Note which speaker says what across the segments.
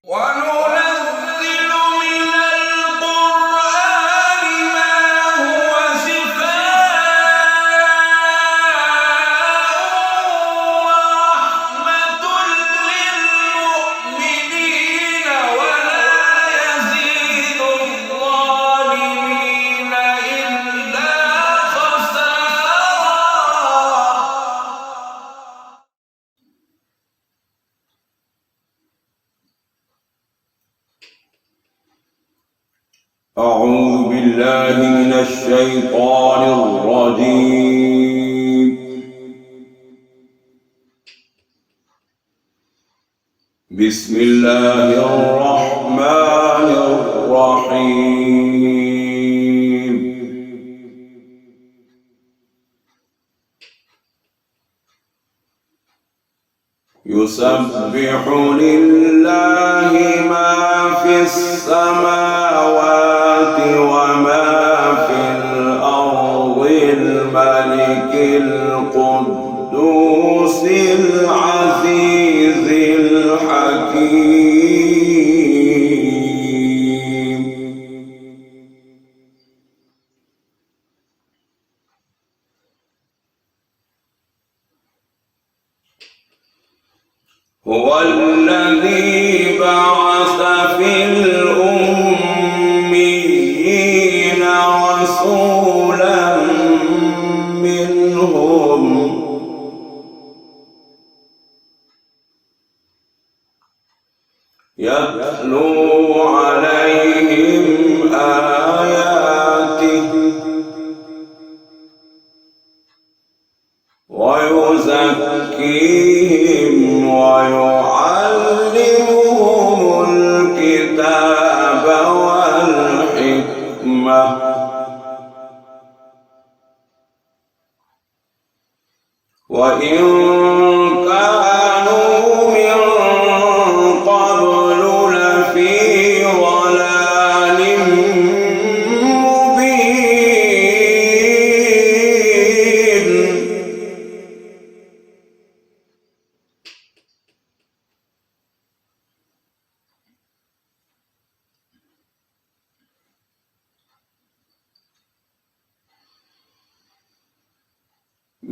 Speaker 1: وننزل من القرآن ما هو شفاء ورحمة للمؤمنين ولا يزيد الظالمين إلا خسارا. أعوذ بالله من الشيطان الرجيم. بسم الله الرحمن الرحيم. يسبح لله ما في السماوات وما في الأرض الملك القدوس العزيز الحكيم. هو الذي بعث في الأميين رسولا منهم يتلو عليهم آياته ويزكيهم ويعلمهم الكتاب والحكمة وإن كانوا من قبل لفي ضلال مبين.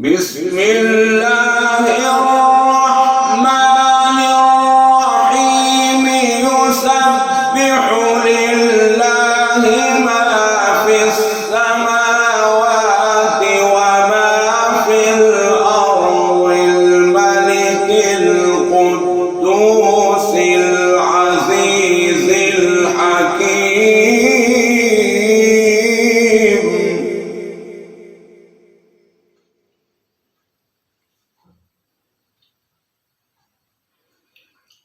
Speaker 1: بسم الله الرحمن الرحيم. يسبح لله ما في السماوات وما في الأرض الملك القدوس العزيز الحكيم.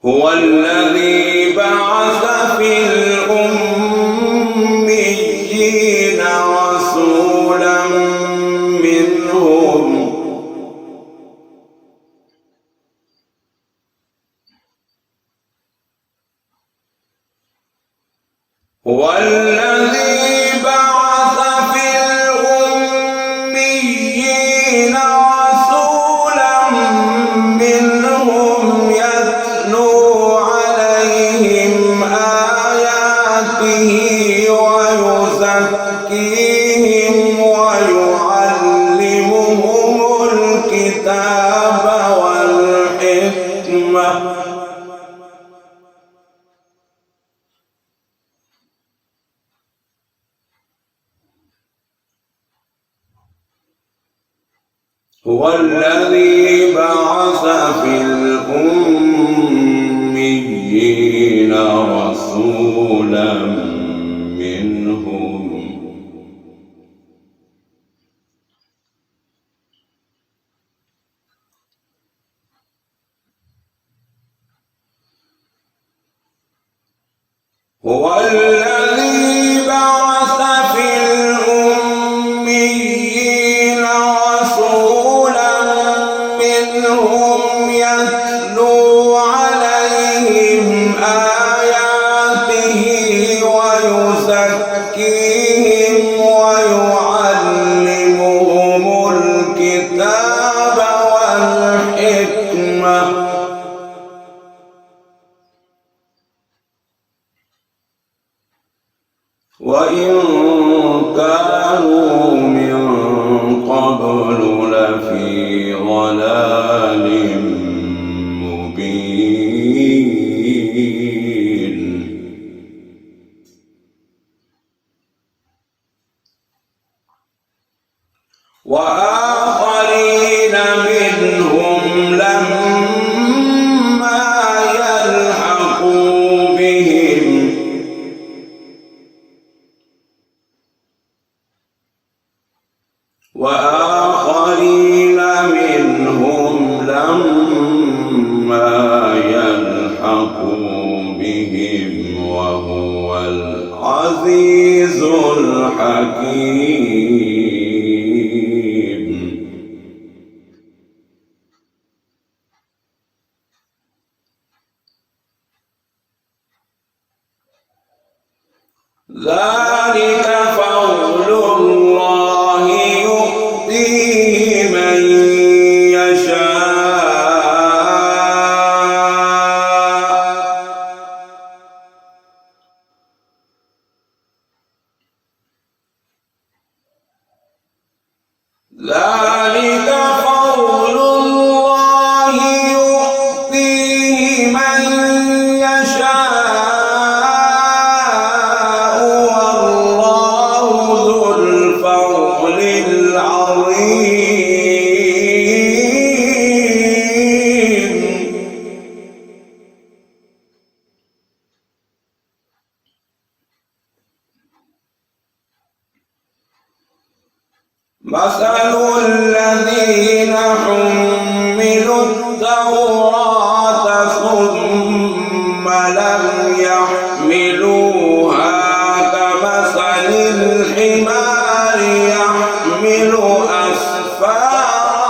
Speaker 1: هو الذي بعث في الأميين رسولا منهم هو الذي بعث في الأميين رسولا منهم يتلو عليهم آياته ويزكيهم ويعلمهم الكتاب والحكمة هو الذي بعث في الأميين رسولا منهم هو الذي بعث في الأميين رسولا منهم يتلو عليهم آياته ويزكيهم ويعلمهم الكتاب والحكمة وآخرين منهم لما يلحقوا بهم وهو العزيز الحكيم. ذلك فضل الله يؤتيه من ذلك فضل الله يؤتيه من يشاء والله ذو الفضل العظيم. مثل الذين حملوا التوراة ثم لم يحملوها كمثل الحمار يحمل أسفارا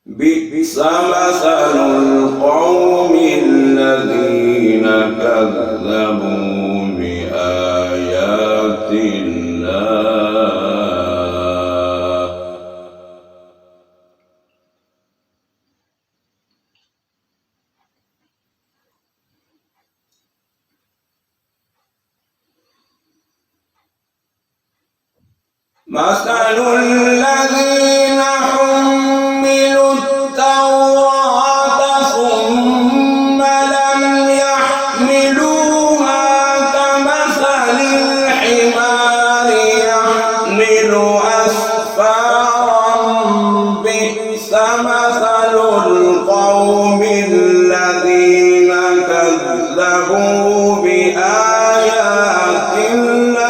Speaker 1: بئس مثل القوم الذين كذبوا بآيات الله. مثل الذين حملوا التوراة ثم لم يحملوها كمثل الحمار يحمل أسفارا بئس مثل القوم الذين كذبوا بآيات الله.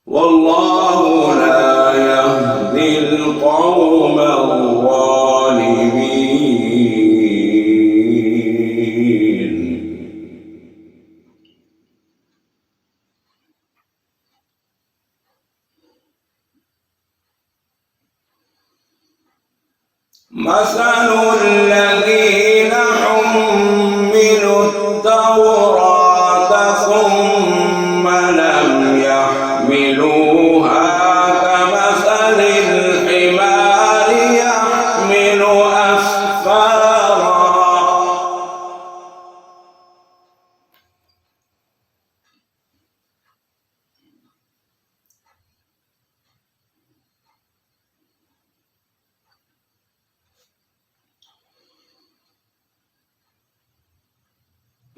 Speaker 1: والله لا يهدي القوم الظالمين. مثل الذين حملوا التوراة ثم لم يحملوها كمثل الحمار يحمل أسفارا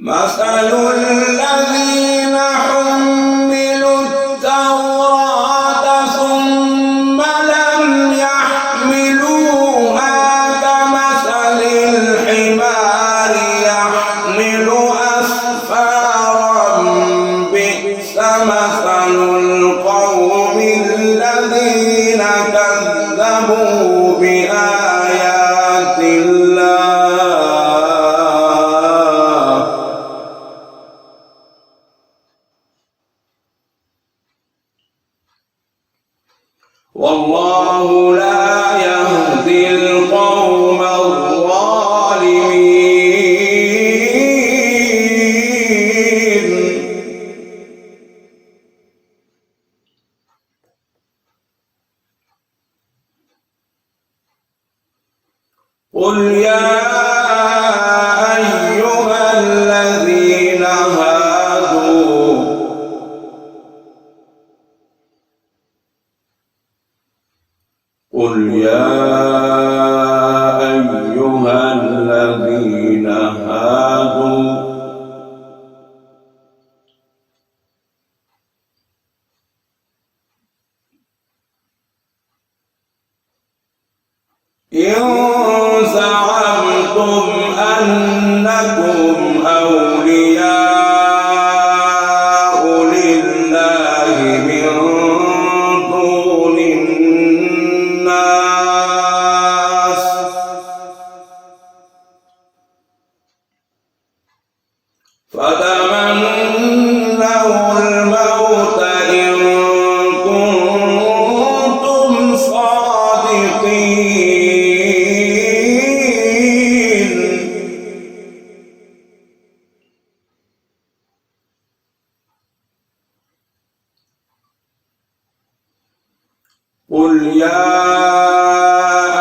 Speaker 1: مثل الذين حملوا التوراة ثم لم يحملوها كمثل الحمار يحمل أسفارا بئس مثل القوم الذين كذبوا بآيات الله. والله لا يهدي القوم الظالمين. قل يا أيها الذين هادوا قل يا أيها الذين هادوا إن زعمتم أنكم أولياء لله من دون الناس فتمنوا الموت إن كنتم صادقين قل يا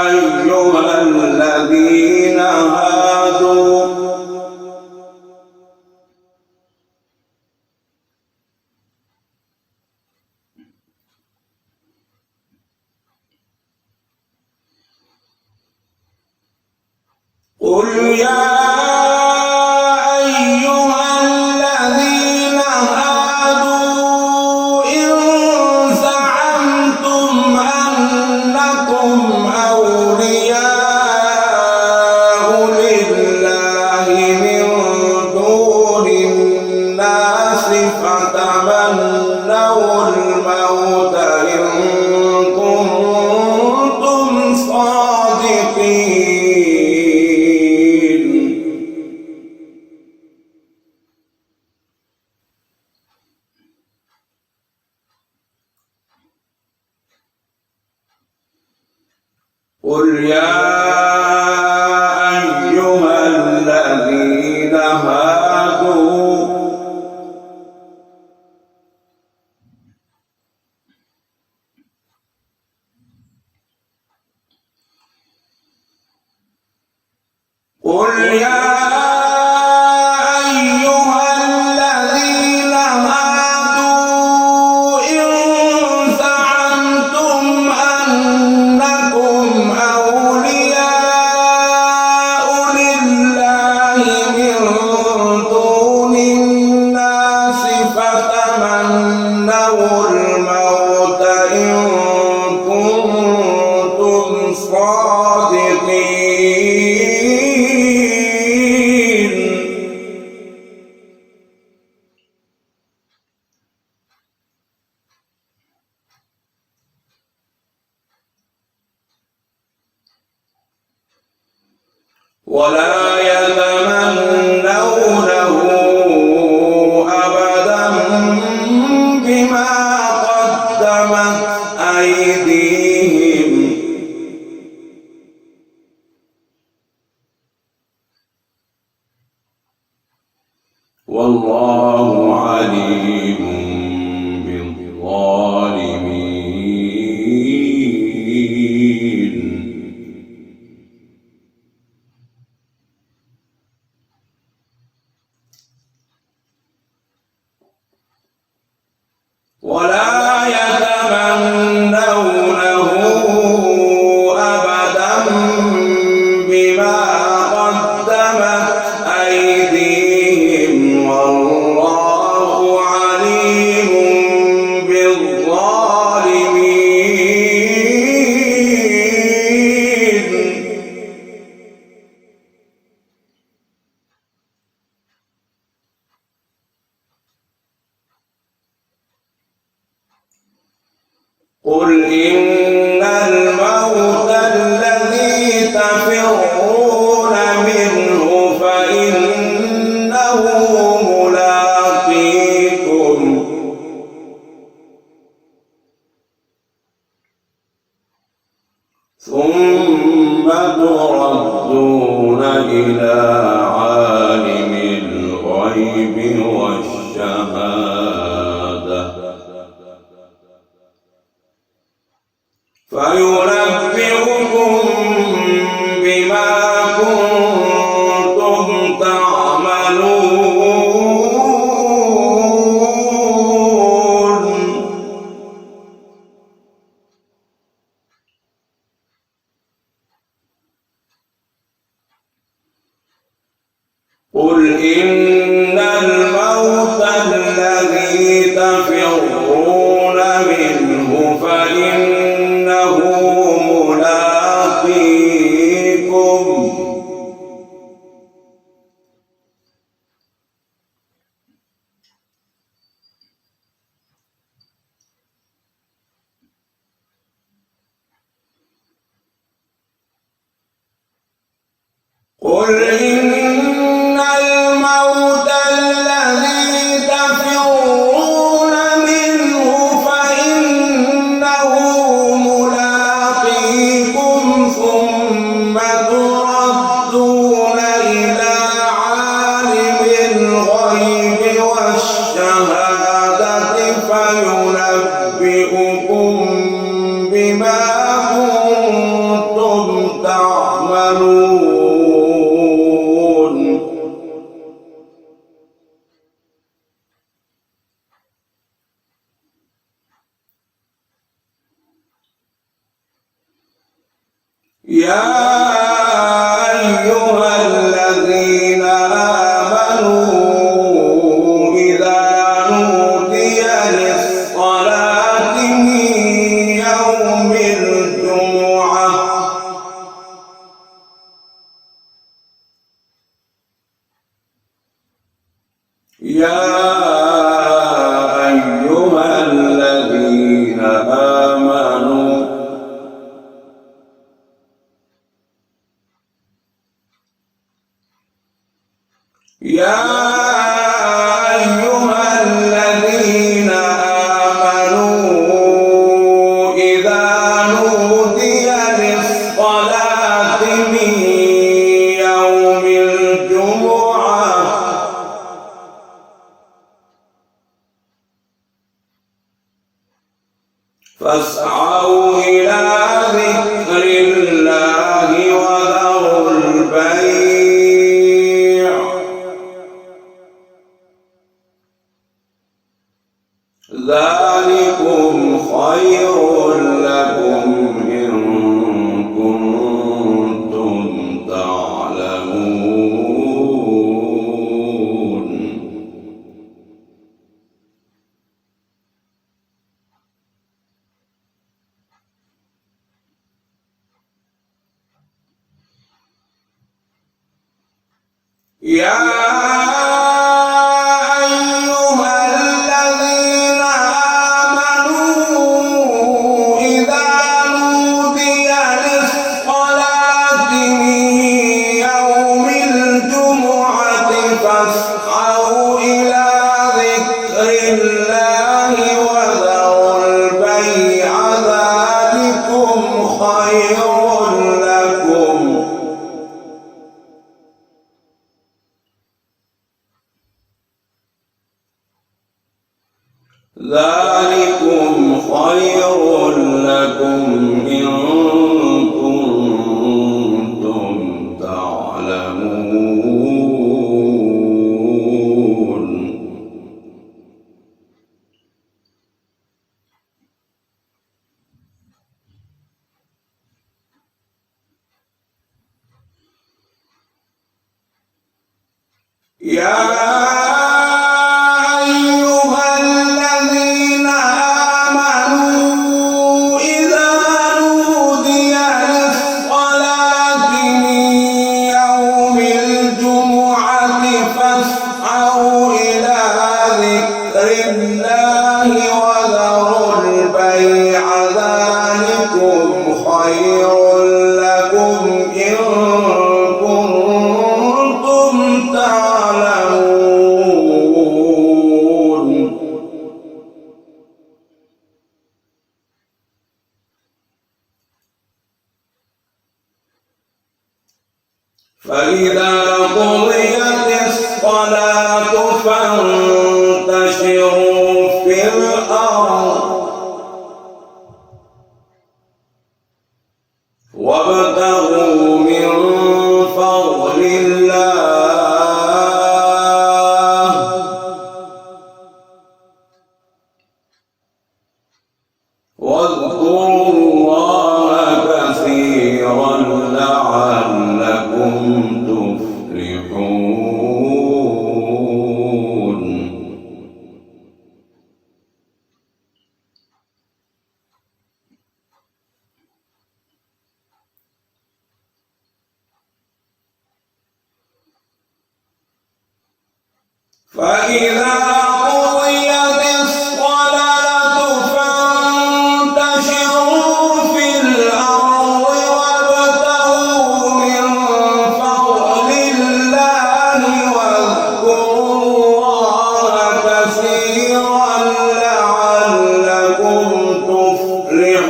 Speaker 1: أيها الذين هادوا قل يا أيها الذين هادوا إن زعمتم أنكم أولياء لله من دون الناس فتمنوا الموت إن كنتم صادقين قل يا أيها الذين هادوا قل يا أيها الذين هادوا إن زعمتم أنكم أولياء لله من دون الناس فتمنوا الموت إن كنتم صادقين ولا يتمنونه أبدا بما قدمت أيديهم والله عليم بالظالمين ولا يتمنونه أبدا بما قدمت أيديهم والله عليم بالظالمين قل إن الموت الذي تفرون منه فإنه ملاقيكم ثم تردون إلى عالم الغيب والشهادة فينبئكم بما كنتم تعملون قل إن الموت الذي تفرون منه فإنه ملاقيكم قل إن الموت الذي تفرون منه فإنه ملاقيكم ثم تردون إلى عالم الغيب والشهادة فينبئكم بما كنتم تعملون. يا أيها الذين آمنوا إذا نودي للصلاة من يوم الجمعة يا أيها الذين آمنوا إذا نودي للصلاة من يوم الجمعة فاسعوا إلى ذكر الله وذروا البيع ذلكم خير لكم إن كنتم تعلمون. يا فاسعوا إلى ذكر الله وذروا البيع ذلكم خير لكم إن كنتم تعلمون. يا أيها الذين آمنوا إذا نودي للصلاة من يوم الجمعة فاسعوا إلى ذكر الله وذروا البيع ذلكم خير لكم إن كنتم تعلمون. فإذا قضيت الصلاة فانتشروا في الأرض وابتغوا من فضل الله واذكروا الله كثيرا لعلكم تفلحون. فإذا قضيت الصلاة فانتشروا في الأرض وابتغوا من فضل الله واذكروا الله كثيرا لعلكم تفلحون.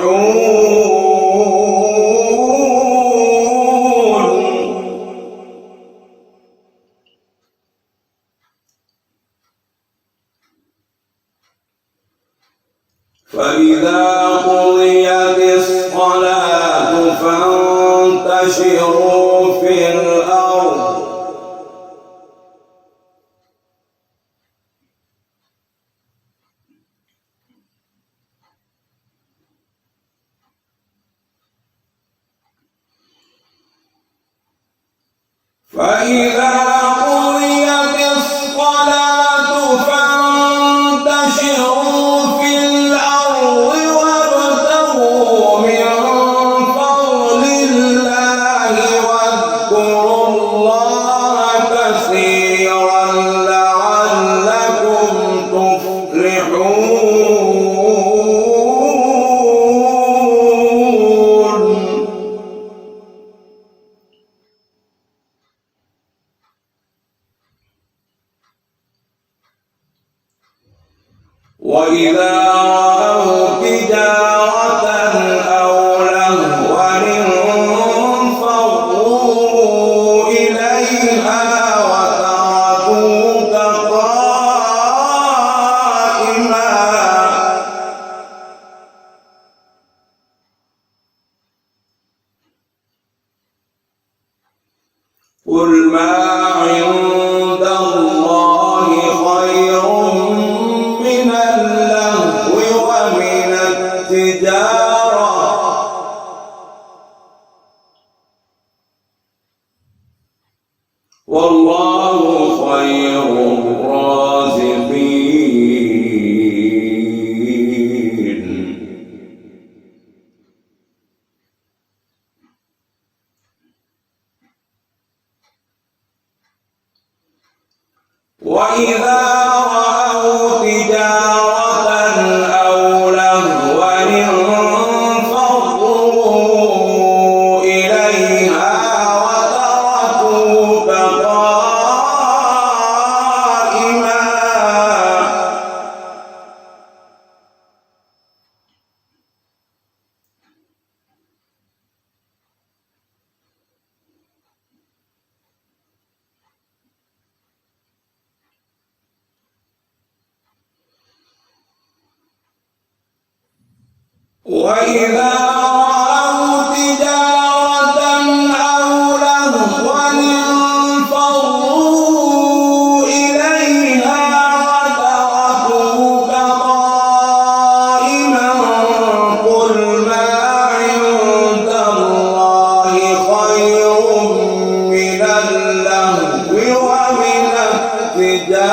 Speaker 1: فإذا قضيت الصلاة فانتشروا في الأرض فإذا قضيت الصلاة فانتشروا في الأرض وابتغوا من فضل الله واذكروا الله كثيرا لعلكم تفلحون. وإذا رأوا تجارة أو لهوا انفضوا إليها وتركوك قائما قل ما عند الله خير من اللهو ومن التجارة والله خير الرازقين. وإذا رأوا تجارة أو لهوا انفضوا إليها وتركوك قائما وإذا رأوا تجارة أو لهوا انفضوا إليها وتركوك قائما قل ما عند الله خير من اللهو ومن التجارة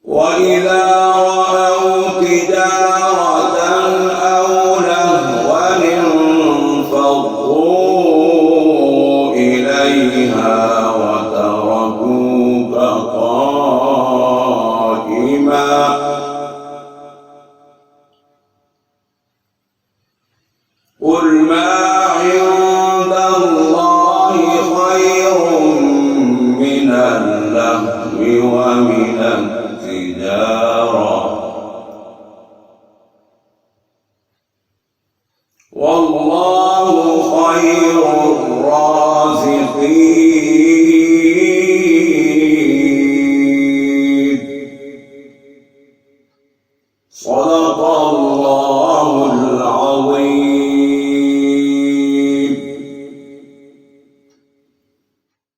Speaker 1: وإذا رأوا تجارة أو لهوا انفضوا إليها وتركوك قائما قل ما عند الله خير من اللهو ومن التجارة والله خير الرازقين. صدق الله العظيم.